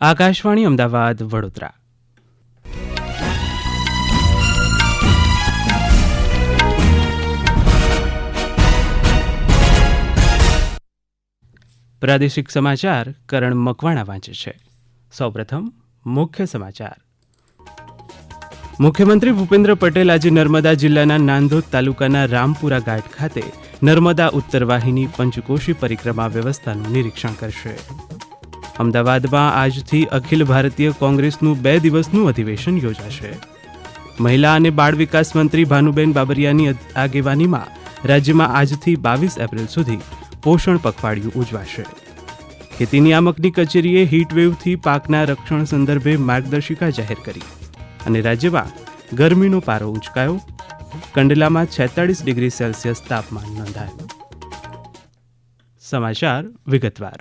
આકાશવાણી અમદાવાદ વડોદરા. પ્રાદેશિક સમાચાર કરણ મકવાણા વાંચે છે. સૌપ્રથમ મુખ્ય સમાચાર. મુખ્યમંત્રી ભૂપેન્દ્ર પટેલ આજે નર્મદા જિલ્લાના નાંદોદ તાલુકાના રામપુરા ઘાટ ખાતે નર્મદા ઉત્તર વાહિની પંચકોશી પરિક્રમા વ્યવસ્થાનું નિરીક્ષણ કરશે. અમદાવાદમાં આજથી અખિલ ભારતીય કોંગ્રેસનું 2 દિવસનું અધિવેશન યોજાશે. મહિલા અને બાળ વિકાસ મંત્રી ભાનુબેન બાબરિયાની આગેવાનીમાં રાજ્યમાં આજથી 22 એપ્રિલ સુધી પોષણ પખવાડિયું ઉજવાશે. ખેતી નિયામકની કચેરીએ હીટવેવથી પાકના રક્ષણ સંદર્ભે માર્ગદર્શિકા જાહેર કરી અને રાજ્યમાં ગરમીનો પારો ઉંચકાયો. કંડલામાં 46 ડિગ્રી સેલ્સિયસ તાપમાન નોંધાયું. સમાચાર વિગતવાર.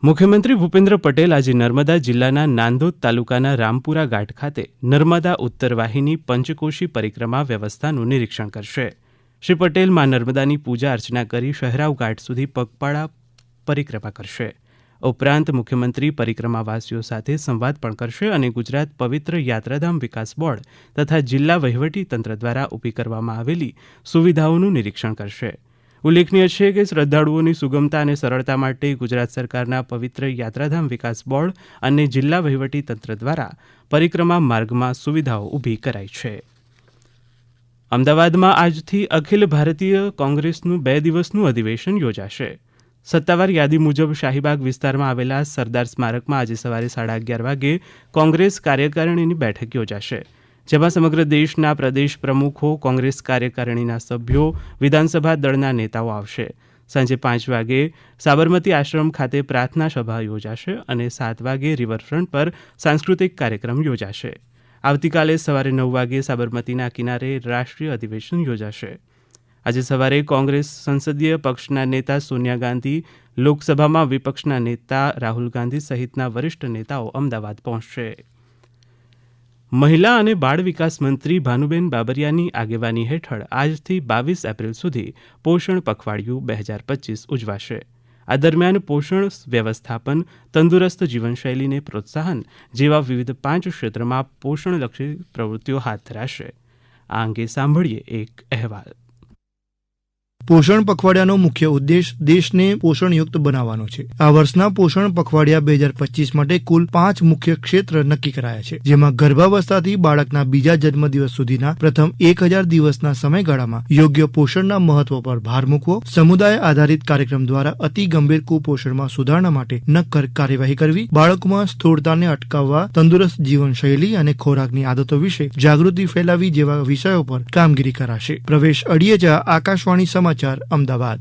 મુખ્યમંત્રી ભૂપેન્દ્ર પટેલ આજે નર્મદા જિલ્લાના નાંદોદ તાલુકાના રામપુરા ઘાટ ખાતે નર્મદા ઉત્તર વાહિની પંચકોશી પરિક્રમા વ્યવસ્થાનું નિરીક્ષણ કરશે. શ્રી પટેલ માં નર્મદાની પૂજા અર્ચના કરી શહેરાવ ઘાટ સુધી પગપાળા પરિક્રમા કરશે. ઉપરાંત મુખ્યમંત્રી પરિક્રમાવાસીઓ સાથે સંવાદ પણ કરશે અને ગુજરાત પવિત્ર યાત્રાધામ વિકાસ બોર્ડ તથા જિલ્લા વહીવટી તંત્ર દ્વારા ઊભી કરવામાં આવેલી સુવિધાઓનું નિરીક્ષણ કરશે. ઉલ્લેખનીય છે કે શ્રદ્ધાળુઓની સુગમતા અને સરળતા માટે ગુજરાત સરકારના પવિત્ર યાત્રાધામ વિકાસ બોર્ડ અને જિલ્લા વહીવટી તંત્ર દ્વારા પરિક્રમા માર્ગમાં સુવિધાઓ ઊભી કરાઈ છે. અમદાવાદમાં આજથી અખિલ ભારતીય કોંગ્રેસનું 2 દિવસનું અધિવેશન યોજાશે. સત્તાવાર યાદી મુજબ શાહીબાગ વિસ્તારમાં આવેલા સરદાર સ્મારકમાં આજે સવારે 11:30 વાગે કોંગ્રેસ કાર્યકારિણીની બેઠક યોજાશે, જેમાં સમગ્ર દેશના પ્રદેશ પ્રમુખો, કોંગ્રેસ કાર્યકારિણીના સભ્યો, વિધાનસભા દળના નેતાઓ આવશે. સાંજે 5 વાગે સાબરમતી આશ્રમ ખાતે પ્રાર્થના સભા યોજાશે અને 7 વાગે રિવરફ્રન્ટ પર સાંસ્કૃતિક કાર્યક્રમ યોજાશે. આવતીકાલે સવારે 9 વાગે સાબરમતીના કિનારે રાષ્ટ્રીય અધિવેશન યોજાશે. આજે સવારે કોંગ્રેસ સંસદીય પક્ષના નેતા સોનિયા ગાંધી, લોકસભામાં વિપક્ષના નેતા રાહુલ ગાંધી સહિતના વરિષ્ઠ નેતાઓ અમદાવાદ પહોંચશે. મહિલા અને બાળ વિકાસ મંત્રી ભાનુબેન બાબરિયાની આગેવાની હેઠળ આજથી 22 એપ્રિલ સુધી પોષણ પખવાડિયું 2025 ઉજવાશે. આ દરમિયાન પોષણ વ્યવસ્થાપન, તંદુરસ્ત જીવનશૈલીને પ્રોત્સાહન જેવા વિવિધ 5 ક્ષેત્રમાં પોષણલક્ષી પ્રવૃત્તિઓ હાથ ધરાશે. આ અંગે સાંભળીએ એક અહેવાલ. પોષણ પખવાડિયાનો મુખ્ય ઉદ્દેશ દેશને પોષણયુક્ત બનાવવાનો છે. આ વર્ષના પોષણ પખવાડિયા 2025 માટે કુલ 5 મુખ્ય ક્ષેત્ર નક્કી કરાયા છે, જેમાં ગર્ભાવસ્થાથી બાળકના બીજા જન્મદિવસ સુધીના પ્રથમ 1000 દિવસના સમયગાળામાં યોગ્ય પોષણના મહત્વ પર ભાર મૂકવો, સમુદાય આધારિત કાર્યક્રમ દ્વારા અતિ ગંભીર કુપોષણમાં સુધારણા માટે નક્કર કાર્યવાહી કરવી, બાળકોમાં સ્થૂળતાને અટકાવવા, તંદુરસ્ત જીવનશૈલી અને ખોરાકની આદતો વિશે જાગૃતિ ફેલાવી જેવા વિષયો પર કામગીરી કરાશે. પ્રવેશ અડિયેજા, આકાશવાણી સમાચાર, અમદાવાદ.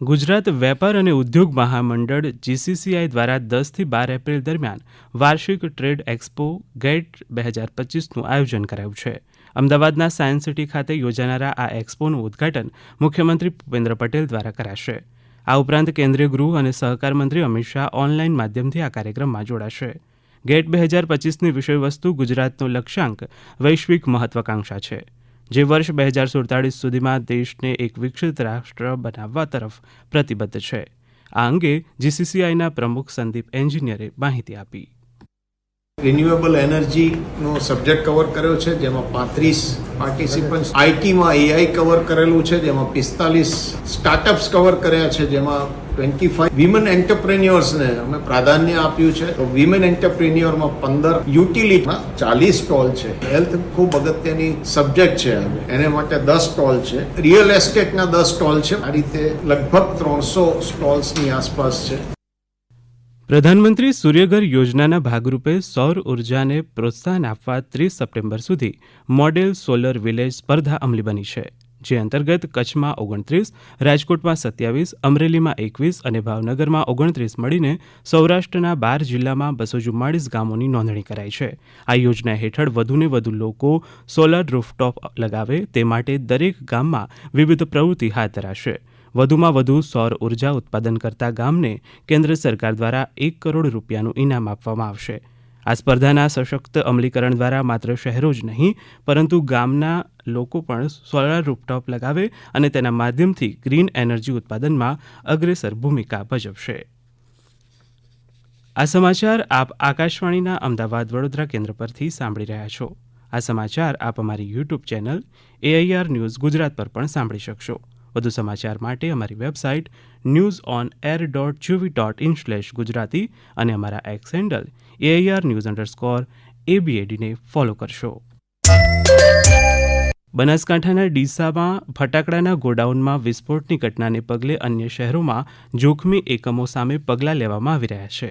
ગુજરાત વેપાર અને ઉદ્યોગ મહામંડળ GCCI દ્વારા 10 થી 12 એપ્રિલ દરમિયાન વાર્ષિક ટ્રેડ એક્સપો ગેટ 2025નું આયોજન કરાયું છે. અમદાવાદના સાયન્સ સિટી ખાતે યોજાનારા આ એક્સપોનું ઉદ્ઘાટન મુખ્યમંત્રી ભૂપેન્દ્ર પટેલ દ્વારા કરાશે. આ ઉપરાંત કેન્દ્રીય ગૃહ અને સહકાર મંત્રી અમિત શાહ ઓનલાઈન માધ્યમથી આ કાર્યક્રમમાં જોડાશે. ગેટ 2025ની વિષયવસ્તુ ગુજરાતનો લક્ષ્યાંક વૈશ્વિક મહત્વાકાંક્ષા છે, જે વર્ષ 2047 સુધીમાં દેશને એક વિકસિત રાષ્ટ્ર બનાવવા તરફ પ્રતિબદ્ધ છે. આ અંગે GCCIના પ્રમુખ સંદીપ એન્જિનિયરે માહિતી આપી. રિન્યુએબલ એનર્જીનો સબ્જેક્ટ કવર કર્યો છે, જેમાં 35 પાર્ટિસિપન્ટ્સ, આઈટીમાં AI કવર કરેલું છે, જેમાં 45 સ્ટાર્ટઅપ્સ કવર કર્યા છે, જેમાં 25 વિમેન એન્ટરપ્રેન્યોર્સને અમે પ્રાધાન્ય આપ્યું છે. તો વિમેન એન્ટરપ્રેન્યોરમાં 15, યુટિલિટીમાં 40 સ્ટોલ છે. હેલ્થ ખૂબ અગત્યની સબ્જેક્ટ છે, એને માટે 10 સ્ટોલ છે. રિયલ એસ્ટેટના 10 સ્ટોલ છે. આ રીતે લગભગ 300 સ્ટોલ્સની આસપાસ છે. પ્રધાનમંત્રી સૂર્યઘર યોજનાના ભાગરૂપે સૌર ઉર્જાને પ્રોત્સાહન આપવા 30 સપ્ટેમ્બર સુધી મોડેલ સોલર વિલેજ સ્પર્ધા અમલી બની છે, જે અંતર્ગત કચ્છમાં 29, રાજકોટમાં 27, અમરેલીમાં 21 અને ભાવનગરમાં 29 મળીને સૌરાષ્ટ્રના 12 જિલ્લામાં 244 ગામોની નોંધણી કરાઈ છે. આ યોજના હેઠળ વધુને વધુ લોકો સોલર રૂફટોપ લગાવે તે માટે દરેક ગામમાં વિવિધ પ્રવૃત્તિ હાથ ધરાશે. વધુમાં વધુ સૌર ઉર્જા ઉત્પાદન કરતા ગામને કેન્દ્ર સરકાર દ્વારા 1 કરોડ રૂપિયાનું ઇનામ આપવામાં આવશે. આ સ્પર્ધાના સશક્ત અમલીકરણ દ્વારા માત્ર શહેરો જ નહીં, પરંતુ ગામના લોકો પણ સોલાર રૂફટોપ લગાવે અને તેના માધ્યમથી ગ્રીન એનર્જી ઉત્પાદનમાં અગ્રેસર ભૂમિકા ભજવશે. આ સમાચાર આપ આકાશવાણીના અમદાવાદ વડોદરા કેન્દ્ર પરથી સાંભળી રહ્યા છો. આ સમાચાર આપ અમારી YouTube channel AIR news Gujarat પર પણ સાંભળી શકશો. વધુ સમાચાર માટે અમારી વેબસાઇટ newsonair.gov.in/gujarati અને અમારા એક્સ હેન્ડલ AIR_ABAD ને ફોલો કરશો. બનાસકાંઠાના ડીસામાં ફટાકડાના ગોડાઉનમાં વિસ્ફોટની ઘટનાને પગલે અન્ય શહેરોમાં જોખમી એકમો સામે પગલાં લેવામાં આવી રહ્યા છે.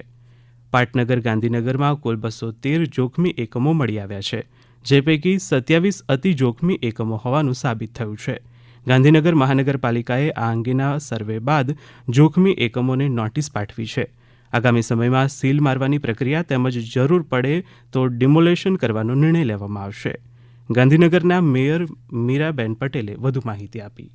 પાટનગર ગાંધીનગરમાં કુલ 213 જોખમી એકમો મળી આવ્યા છે, જે પૈકી 27 અતિ જોખમી એકમો હોવાનું સાબિત થયું છે. ગાંધીનગર મહાનગરપાલિકાએ આ અંગેના સર્વે બાદ જોખમી એકમોને નોટિસ પાઠવી છે. આગામી સમયમાં સીલ મારવાની પ્રક્રિયા તેમજ જરૂર પડે તો ડિમોલેશન કરવાનો નિર્ણય લેવામાં આવશે. ગાંધીનગરના મેયર મીરાબેન પટેલે વધુ માહિતી આપી.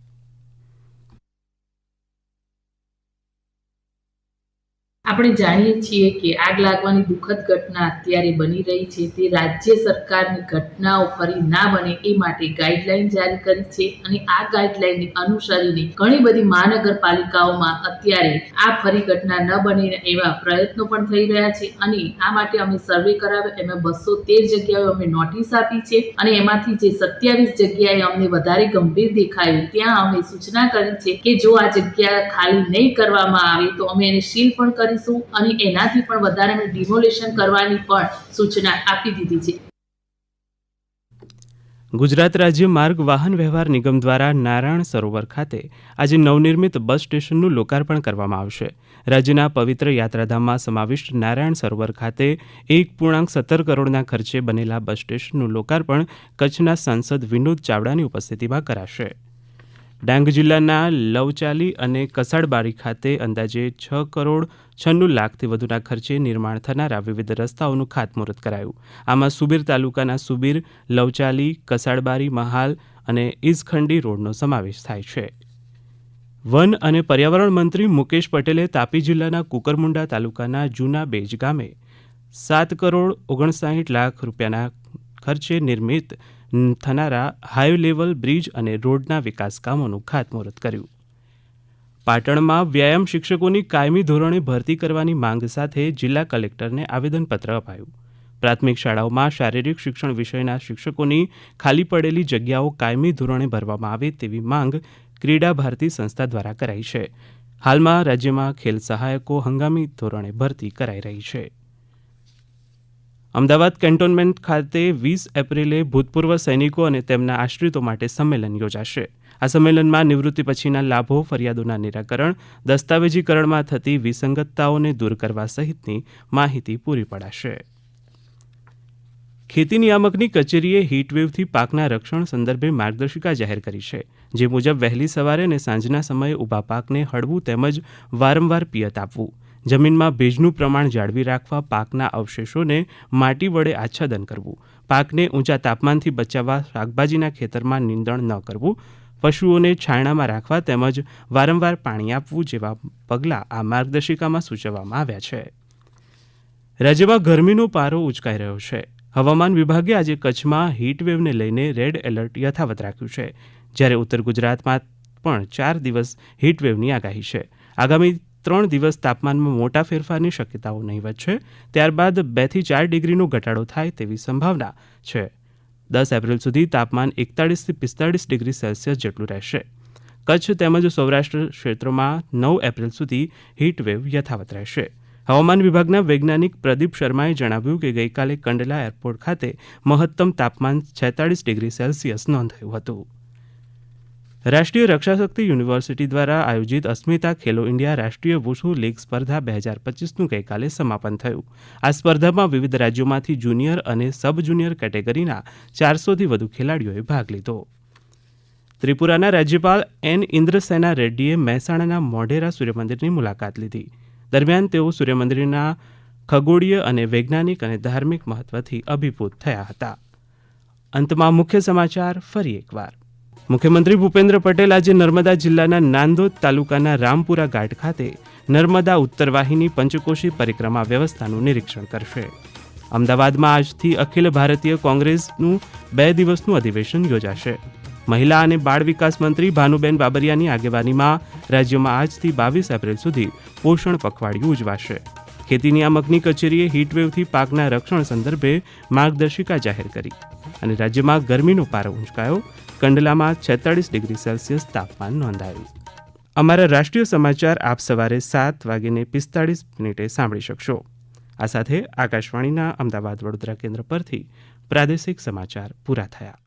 આપણે જાણીએ છીએ કે આગ લાગવાની દુઃખદ ઘટના અત્યારે બની રહી છે. તે રાજ્ય સરકારની ઘટનાઓ ફરી ના બને એ માટે ગાઈડલાઈન જારી કરી છે અને આ ગાઈડલાઈનને અનુસરીને ઘણી બધી મહાનગરપાલિકાઓમાં અત્યારે આ ફરી ઘટના ન બને એવા પ્રયત્નો પણ થઈ રહ્યા છે અને આ માટે અમે સર્વે કરાવ્યો. એમાં 213 જગ્યાએ અમે નોટિસ આપી છે અને એમાંથી જે 27 જગ્યાએ અમને વધારે ગંભીર દેખાયું ત્યાં અમે સૂચના કરી છે કે જો આ જગ્યા ખાલી નહીં કરવામાં આવે તો અમે એને સીલ પણ કરી અને એનાથી પણ વધારે અમે ડિમોલેશન કરવાની પણ સૂચના આપી દીધી છે. ગુજરાત રાજ્ય માર્ગ વાહન વ્યવહાર નિગમ દ્વારા નારાયણ સરોવર ખાતે આજે નવનિર્મિત બસ સ્ટેશનનું લોકાર્પણ કરવામાં આવશે. રાજ્યના પવિત્ર યાત્રાધામમાં સમાવિષ્ટ નારાયણ સરોવર ખાતે 1.17 કરોડના ખર્ચે બનેલા બસ સ્ટેશનનું લોકાર્પણ કચ્છના સાંસદ વિનોદ ચાવડાની ઉપસ્થિતિમાં કરાશે. ડાંગ જિલ્લાના લવચાલી અને કસાડબારી ખાતે અંદાજે 6 કરોડ 96 લાખથી વધુના ખર્ચે નિર્માણ થનારા વિવિધ રસ્તાઓનું ખાતમુહૂર્ત કરાયું. આમાં સુબીર તાલુકાના સુબીર, લવચાલી, કસાડબારી, મહાલ અને ઈસખંડી રોડનો સમાવેશ થાય છે. વન અને પર્યાવરણ મંત્રી મુકેશ પટેલે તાપી જિલ્લાના કુકરમુંડા તાલુકાના જૂના બેજ ગામે 7 કરોડ 59 લાખ રૂપિયાના ખર્ચે નિર્મિત થનારા હાઈ લેવલ બ્રિજ અને રોડના વિકાસ કામોનું ખાતમુહૂર્ત કર્યું. પાટણમાં વ્યાયામ શિક્ષકોની કાયમી ધોરણે ભરતી કરવાની માંગ સાથે જિલ્લા કલેક્ટરને આવેદનપત્ર અપાયું. પ્રાથમિક શાળાઓમાં શારીરિક શિક્ષણ વિષયના શિક્ષકોની ખાલી પડેલી જગ્યાઓ કાયમી ધોરણે ભરવામાં આવે તેવી માંગ ક્રીડા ભારતી સંસ્થા દ્વારા કરાઈ છે. હાલમાં રાજ્યમાં ખેલ સહાયકો હંગામી ધોરણે ભરતી કરાઈ રહી છે. અમદાવાદ કેન્ટોનમેન્ટ ખાતે 20 એપ્રિલે ભૂતપૂર્વ સૈનિકો અને તેમના આશ્રિતો માટે સંમેલન યોજાશે. આ સંમેલનમાં નિવૃત્તિ પછીના લાભો, ફરિયાદોના નિરાકરણ, દસ્તાવેજીકરણમાં થતી વિસંગતતાઓને દૂર કરવા સહિતની માહિતી પૂરી પડાશે. ખેતી નિયામકની કચેરીએ હીટવેવથી પાકના રક્ષણ સંદર્ભે માર્ગદર્શિકા જાહેર કરી છે, જે મુજબ વહેલી સવારે અને સાંજના સમયે ઊભા પાકને હળવું તેમજ વારંવાર પિયત આપવું, જમીનમાં ભેજનું પ્રમાણ જાળવી રાખવા, પાકના અવશેષોને માટી વડે આચ્છાદન કરવું, પાકને ઊંચા તાપમાનથી બચાવવા શાકભાજીના ખેતરમાં નીંદણ ન કરવું, પશુઓને છાયણામાં રાખવા તેમજ વારંવાર પાણી આપવું જેવા પગલાં આ માર્ગદર્શિકામાં સૂચવવામાં આવ્યા છે. રાજ્યમાં ગરમીનો પારો ઉંચકાઈ રહ્યો છે. હવામાન વિભાગે આજે કચ્છમાં હીટવેવને લઈને રેડ એલર્ટ યથાવત રાખ્યું છે, જ્યારે ઉત્તર ગુજરાતમાં પણ 4 દિવસ હીટવેવની આગાહી છે. આગામી 3 દિવસ તાપમાનમાં મોટા ફેરફારની શક્યતાઓ નહીવત છે. ત્યારબાદ 2 થી 4 ડિગ્રીનો ઘટાડો થાય તેવી સંભાવના છે. 10 એપ્રિલ સુધી તાપમાન 41 થી 45 ડિગ્રી સેલ્સિયસ જેટલું રહેશે. કચ્છ તેમજ સૌરાષ્ટ્ર ક્ષેત્રોમાં 9 એપ્રિલ સુધી હીટવેવ યથાવત રહેશે. હવામાન વિભાગના વૈજ્ઞાનિક પ્રદીપ શર્માએ જણાવ્યું કે ગઈકાલે કંડલા એરપોર્ટ ખાતે મહત્તમ તાપમાન 46 ડિગ્રી સેલ્સિયસ નોંધાયું હતું. રાષ્ટ્રીય રક્ષાશક્તિ યુનિવર્સિટી દ્વારા આયોજિત અસ્મિતા ખેલો ઇન્ડિયા રાષ્ટ્રીય વુશુ લીગ સ્પર્ધા 2025નું ગઈકાલે સમાપન થયું. આ સ્પર્ધામાં વિવિધ રાજ્યોમાંથી જુનિયર અને સબ જુનિયર કેટેગરીના 400થી વધુ ખેલાડીઓએ ભાગ લીધો. ત્રિપુરાના રાજ્યપાલ એન ઇન્દ્રસેના રેડ્ડીએ મહેસાણાના મોઢેરા સૂર્યમંદિરની મુલાકાત લીધી. દરમિયાન તેઓ સૂર્યમંદિરના ખગોળીય અને વૈજ્ઞાનિક અને ધાર્મિક મહત્વથી અભિભૂત થયા હતા. અંતમાં મુખ્ય સમાચાર ફરી એકવાર. મુખ્યમંત્રી ભૂપેન્દ્ર પટેલ આજે નર્મદા જિલ્લાના નાંદોદ તાલુકાના રામપુરા ઘાટ ખાતે નર્મદા ઉત્તર વાહિની પંચકોશી પરિક્રમા વ્યવસ્થાનું નિરીક્ષણ કરશે. અમદાવાદમાં આજથી અખિલ ભારતીય કોંગ્રેસનું 2 દિવસનું અધિવેશન યોજાશે. મહિલા અને બાળ વિકાસ મંત્રી ભાનુબેન બાબરિયાની આગેવાનીમાં રાજ્યમાં આજથી 22 એપ્રિલ સુધી પોષણ પખવાડિયું ઉજવાશે. ખેતી નિયામકની કચેરીએ હીટવેવથી પાકના રક્ષણ સંદર્ભે માર્ગદર્શિકા જાહેર કરી. અને રાજ્યમાં ગરમીનો પારો ઊંચકાયો. કંડલામાં 46 ડિગ્રી સેલ્સિયસ તાપમાન નોંધાયું. અમારા રાષ્ટ્રીય સમાચાર આપ સવારે 7:45 સાંભળી શકશો. આ સાથે આકાશવાણીના અમદાવાદ વડોદરા કેન્દ્ર પરથી પ્રાદેશિક સમાચાર પૂરા થયા.